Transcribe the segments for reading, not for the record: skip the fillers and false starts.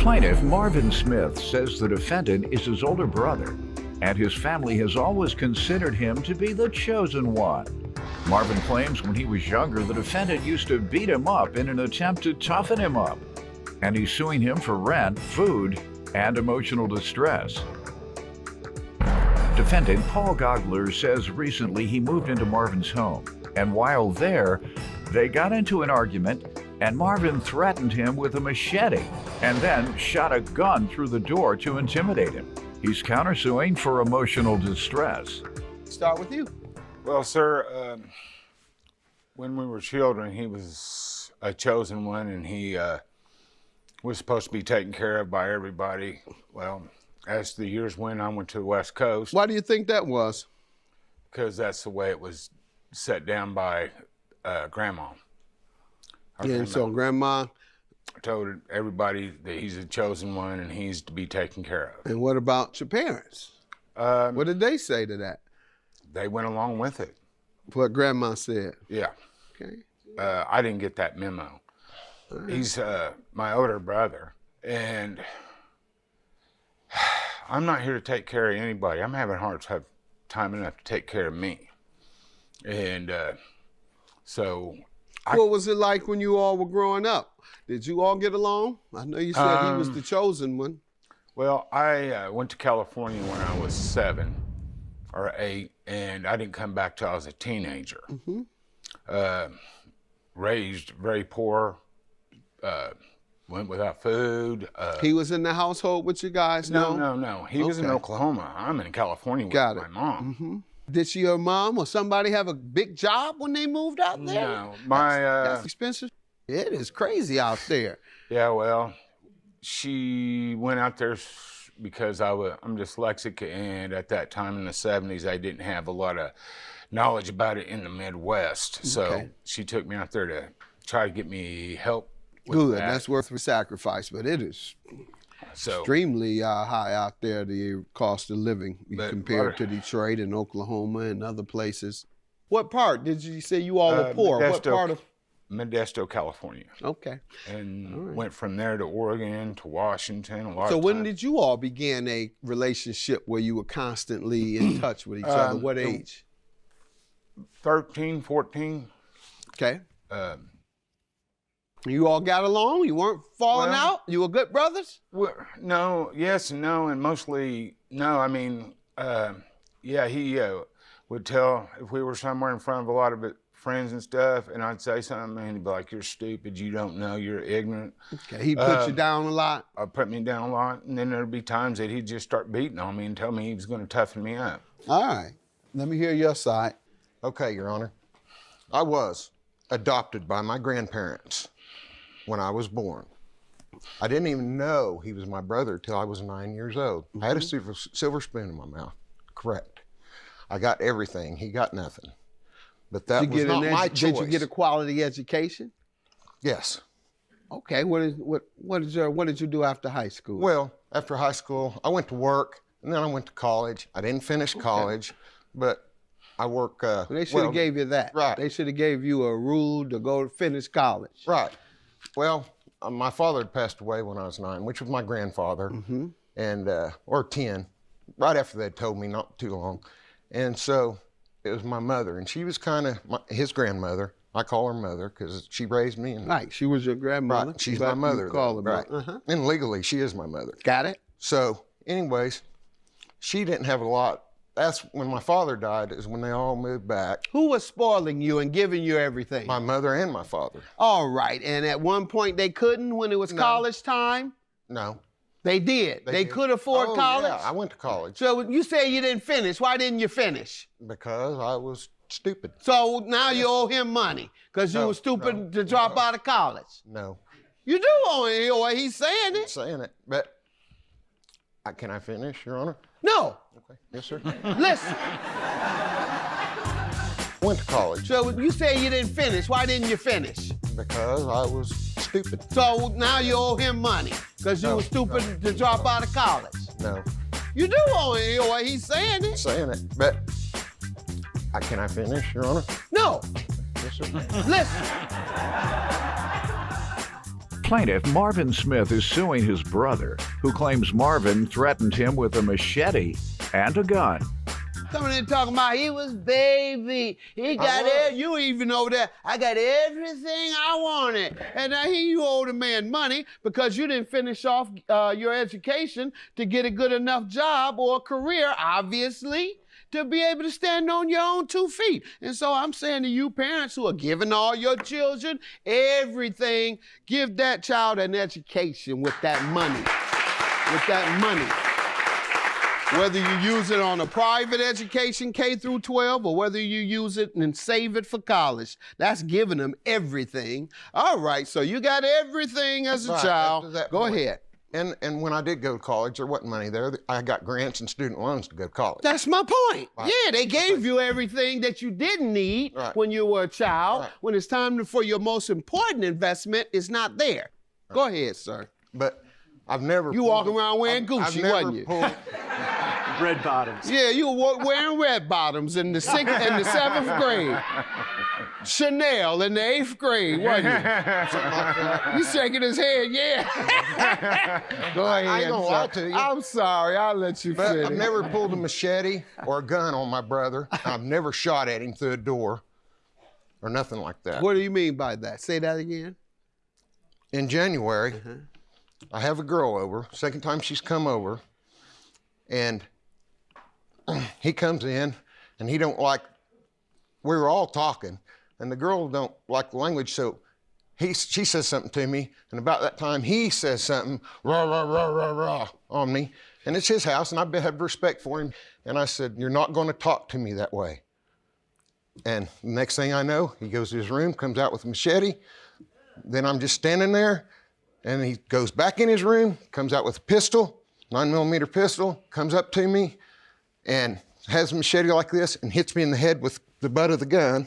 Plaintiff Marvin Smith says the defendant is his older brother, and his family has always considered him to be the chosen one. Marvin claims when he was younger, the defendant used to beat him up in an attempt to toughen him up, and he's suing him for rent, food, and emotional distress. Defendant Paul Gogler says recently he moved into Marvin's home, and while there, they got into an argument, and Marvin threatened him with a machete and then shot a gun through the door to intimidate him. He's countersuing for emotional distress. Start with you. Well, sir, when we were children, he was a chosen one, and he was supposed to be taken care of by everybody. Well, as the years went, I went to the West Coast. Why do you think that was? Because that's the way it was set down by Grandma. Yeah, so Grandma told everybody that he's a chosen one and he's to be taken care of. And what about your parents? What did they say to that? They went along with it. What Grandma said? Yeah. Okay. I didn't get that memo. Right. He's my older brother, and I'm not here to take care of anybody. I'm having a hard time enough to take care of me. And so... What was it like when you all were growing up? Did you all get along? I know you said he was the chosen one. Well, I went to California when I was 7 or 8, and I didn't come back till I was a teenager. Mm-hmm. Raised very poor, went without food. He was in the household with you guys? No. He was in Oklahoma. I'm in California with my mom. Mm-hmm. Did your mom or somebody have a big job when they moved out there? No, that's expensive. It is crazy out there. Yeah, well, she went out there because I'm dyslexic, and at that time in the 70s, I didn't have a lot of knowledge about it in the Midwest. So she took me out there to try to get me help with Good, that. that's worth the sacrifice, but it is extremely high out there, the cost of living compared to Detroit and Oklahoma and other places. What part did you say you all were poor? What part of? Modesto, California. Okay. And went from there to Oregon, to Washington, So when did you all begin a relationship where you were constantly in touch with each other? What age? 13, 14. Okay. You all got along? You weren't falling out? You were good brothers? No, yes and no, and mostly no. I mean, he would tell if we were somewhere in front of a lot of friends and stuff, and I'd say something, and he'd be like, "You're stupid, you don't know, you're ignorant." Okay, he put you down a lot? Put me down a lot, and then there'd be times that he'd just start beating on me and tell me he was going to toughen me up. All right, let me hear your side. Okay, Your Honor. I was adopted by my grandparents when I was born. I didn't even know he was my brother till I was 9 years old. I had a silver spoon in my mouth, correct. I got everything, he got nothing. But that was not my choice. Did you get a quality education? Yes. Okay, what did you do after high school? Well, after high school, I went to work, and then I went to college. I didn't finish college, but I work. They should have gave you that. Right. They should have gave you a rule to go to finish college. Right. Well, my father had passed away when I was 9, which was my grandfather, and or 10, right after they'd told me, not too long. And so it was my mother, and she was kind of his grandmother. I call her mother because she raised me. And, right, she was your grandmother. Right, she's my mother. Right. And legally, she is my mother. Got it. So, anyways, she didn't have a lot. That's when my father died, is when they all moved back. Who was spoiling you and giving you everything? My mother and my father. All right, and at one point they couldn't when it was college time? No. They did? They could afford college? Yeah, I went to college. So you say you didn't finish. Why didn't you finish? Because I was stupid. So now you owe him money because you were stupid to drop out of college? No. You do owe him, or he's saying it. I'm saying it, but can I finish, Your Honor? No. Okay. Yes, sir. Listen. Went to college. So you say you didn't finish. Why didn't you finish? Because I was stupid. So now you owe him money because you were stupid to drop out of college? No. You do owe him, or he's saying it. Saying it, but can I finish, Your Honor? No. Yes, sir. Listen. Plaintiff Marvin Smith is suing his brother, who claims Marvin threatened him with a machete and a gun. Coming in talking about he was baby. He got it. You even over there. I got everything I wanted. And now here you owe the man money because you didn't finish off your education to get a good enough job or a career, obviously, to be able to stand on your own 2 feet. And so I'm saying to you parents who are giving all your children everything, give that child an education with that money. With that money. Whether you use it on a private education, K through 12, or whether you use it and save it for college, that's giving them everything. All right, so you got everything as a child. Go ahead. And when I did go to college, there wasn't money there. I got grants and student loans to go to college. That's my point. Right. Yeah, they gave you everything that you didn't need when you were a child. Right. When it's time for your most important investment, it's not there. Right. Go ahead, sir. But I've never... You walking around wearing Gucci, wasn't you? Red bottoms. Yeah, you were wearing red bottoms in the 7th grade. Chanel in the 8th grade, wasn't you? You shaking his head, yeah. Go ahead. I ain't gonna lie to you. I'm sorry, I'll let you finish. I've never pulled a machete or a gun on my brother. I've never shot at him through a door or nothing like that. What do you mean by that? Say that again. In January, I have a girl over, second time she's come over, and he comes in and he don't like, we were all talking and the girl don't like the language, so she says something to me, and about that time he says something, rah, rah, rah, rah, rah, on me, and it's his house and I have respect for him, and I said, you're not gonna talk to me that way. And the next thing I know, he goes to his room, comes out with a machete, then I'm just standing there, and he goes back in his room, comes out with a pistol, 9mm pistol, comes up to me and has a machete like this and hits me in the head with the butt of the gun,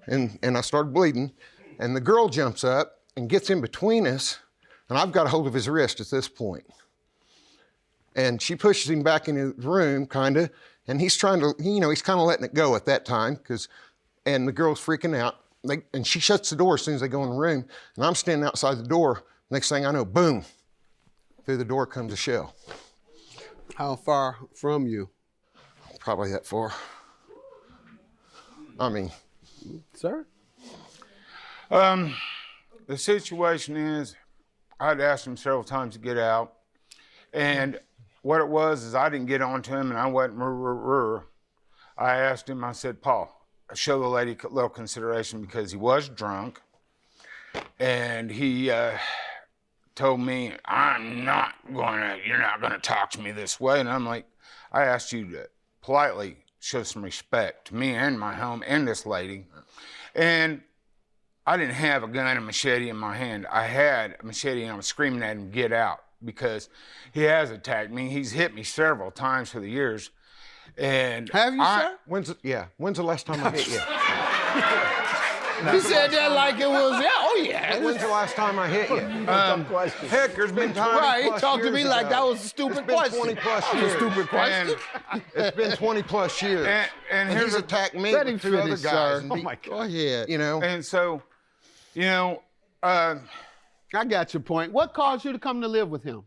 and I started bleeding. And the girl jumps up and gets in between us, and I've got a hold of his wrist at this point. And she pushes him back in his room, kinda, and he's trying to, he's kinda letting it go at that time, and the girl's freaking out. And she shuts the door as soon as they go in the room, and I'm standing outside the door. Next thing I know, boom, through the door comes a shell. How far from you? Probably that far. I mean. Sir? The situation is, I'd asked him several times to get out, and what it was is I didn't get on to him and I wasn't I asked him, I said, Paul, show the lady a little consideration because he was drunk, and he told me, you're not gonna talk to me this way. And I'm like, I asked you to politely show some respect to me and my home and this lady. And I didn't have a gun and machete in my hand. I had a machete and I was screaming at him, get out, because he has attacked me. He's hit me several times for the years. And have you, sir? When's the last time I hit you? He said that like it was, yeah. When's the last time I hit you? Heck, there's been times. Right, he talked to me like that was a stupid question. It's been 20 plus years. A stupid question. It's been 20 plus years. And he's attacked me with 2 other guys. Oh my God. Go ahead. And so, I got your point. What caused you to come to live with him?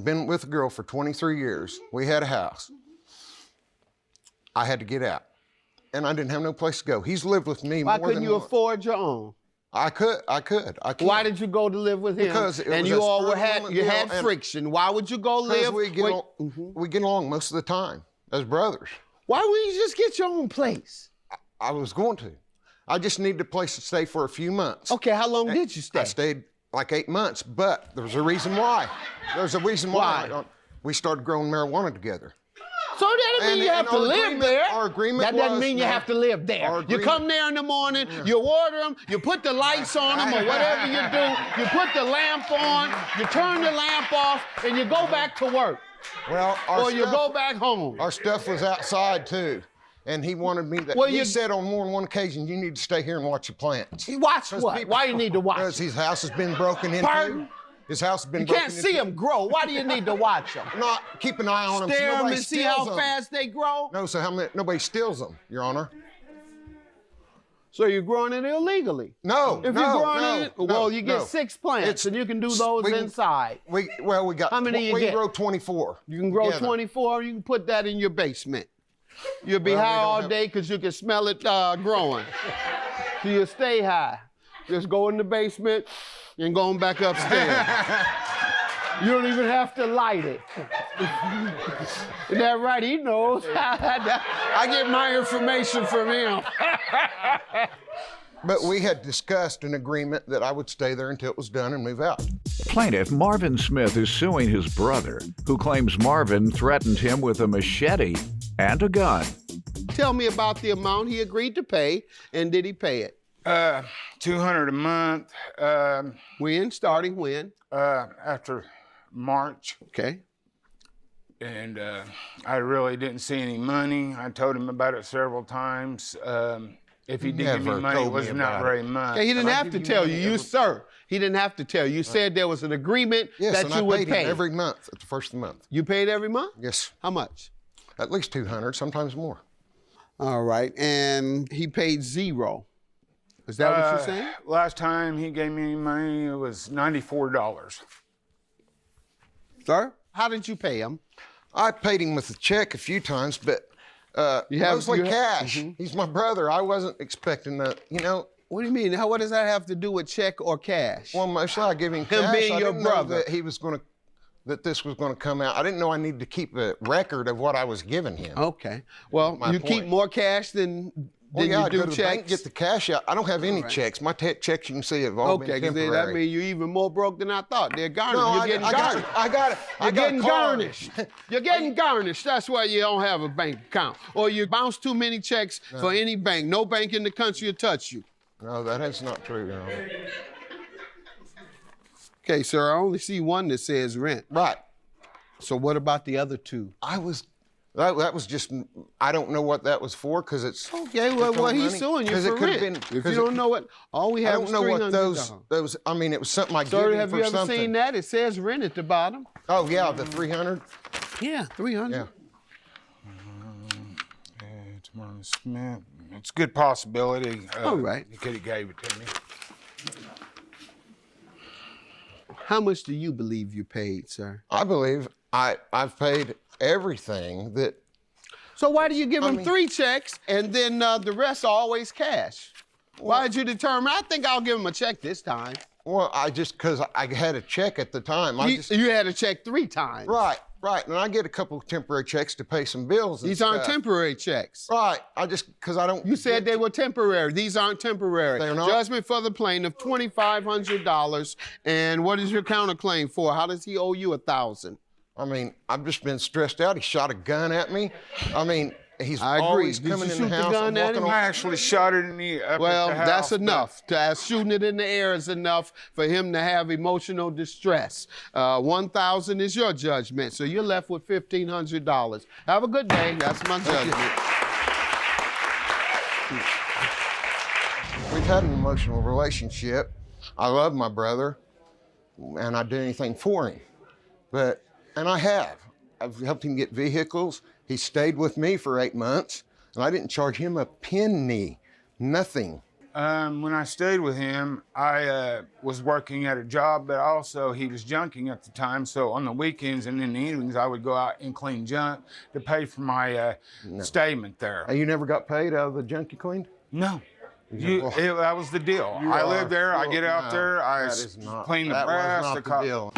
Been with a girl for 23 years. We had a house. I had to get out. And I didn't have no place to go. He's lived with me more than once. Why couldn't you afford your own? I could. Why did you go to live with him? Because you all had friction. Why would you go live? We get along most of the time as brothers. Why wouldn't you just get your own place? I was going to. I just needed a place to stay for a few months. Okay, how long did you stay? I stayed like 8 months, but there was a reason why. There's a reason why. We started growing marijuana together. So that doesn't mean you have to live there. Our agreement that doesn't mean you have to live there. You come there in the morning, you order them, you put the lights on them or whatever you do, you put the lamp on, you turn the lamp off, and you go back to work. Well, you go back home. Our stuff was outside too. And he wanted me to, he said on more than one occasion, you need to stay here and watch your plants. Watch what? Why do you need to watch? Because his house has been broken into. Pardon? His house has been broken into. You can't see them grow. Why do you need to watch them? Not keep an eye on them. Stare them and see how fast they grow? No, so nobody steals them, Your Honor. So you're growing it illegally? No, If you're growing it, well, you get 6 plants, and you can do those inside. We got. How many you we get? grow 24. You can grow together. 24. You can put that in your basement. You'll be Well, we high don't all have- day because you can smell it growing. So you'll stay high. Just go in the basement and go on back upstairs. You don't even have to light it. Isn't that right? He knows. I get my information from him. But we had discussed an agreement that I would stay there until it was done and move out. Plaintiff Marvin Smith is suing his brother, who claims Marvin threatened him with a machete and a gun. Tell me about the amount he agreed to pay, and did he pay it? $200 a month. When? Starting when? After March. Okay. And I really didn't see any money. I told him about it several times. If he did give me Never money, it told me was not about very much. Okay, he didn't I have to give you tell money you. Sir, he didn't have to tell you. You said there was an agreement Yes, that and you I would paid pay. him every month at the first of the month. You paid every month? Yes, How much? at least 200, sometimes more. All right, and he paid 0. Is that what you're saying? Last time he gave me money, it was $94. Sir, how did you pay him? I paid him with a check a few times, but have- mostly you have- cash. He's my brother. I wasn't expecting that, What do you mean? What does that have to do with check or cash? Well, mostly I give him Him cash. being I your didn't brother. know that this was going to come out. I didn't know I needed to keep a record of what I was giving him. Okay. Well, My you keep point. more cash than Well, yeah, you I do go to the bank, checks? get the cash out. I don't have any checks. My checks you can see have all Okay, been because temporary. that means you're even more broke than I thought. They're garnished. No, You're getting garnished. I got it. You're getting garnished. You're getting garnished. That's why you don't have a bank account. Or you bounce too many checks for any bank. No bank in the country will touch you. No, that is not true. No. Okay, sir, I only see one that says rent. Right. So what about the other 2? That was just, I don't know what that was for because it's. Okay, well, he's suing you 'Cause it for could've rent. been- If 'cause you it- don't know what, all we I have don't is know what $300. those, I mean, it was something I Sir, gave him have for you ever something. seen that? It says rent at the bottom. Oh, yeah, the 300? Yeah, 300. Yeah. It's Marvin Smith. It's a good possibility. All right. He could have gave it to me. How much do you believe you paid, sir? I believe I've paid everything that. So why do you give him mean- 3 checks and then the rest are always cash? Why did you determine, I think I'll give him a check this time? Well, because I had a check at the time. You had a check 3 times. Right. And I get a couple of temporary checks to pay some bills. These aren't temporary checks. Right. Because I don't. You said they were temporary. These aren't temporary. They're not? Judgment for the plaintiff, $2,500. And what is your counterclaim for? How does he owe you $1,000? I mean, I've just been stressed out. He shot a gun at me. I mean, he's I agree. always Did you coming in shoot the the house. gun I'm at walking him? I actually shot it in the up Well, at the that's house, enough. Shooting it in the air is enough for him to have emotional distress. $1,000 is your judgment, so you're left with $1,500. Have a good day. That's my judgment. We've had an emotional relationship. I love my brother, and I'd do anything for him. And I have. I've helped him get vehicles. He stayed with me for 8 months, and I didn't charge him a penny, nothing. When I stayed with him, I was working at a job, but also he was junking at the time. So on the weekends and in the evenings, I would go out and clean junk to pay for my stayment there. You never got paid out of the junk you cleaned? No. That was the deal. I lived there, I get out there, I clean the That brass, was the not the deal.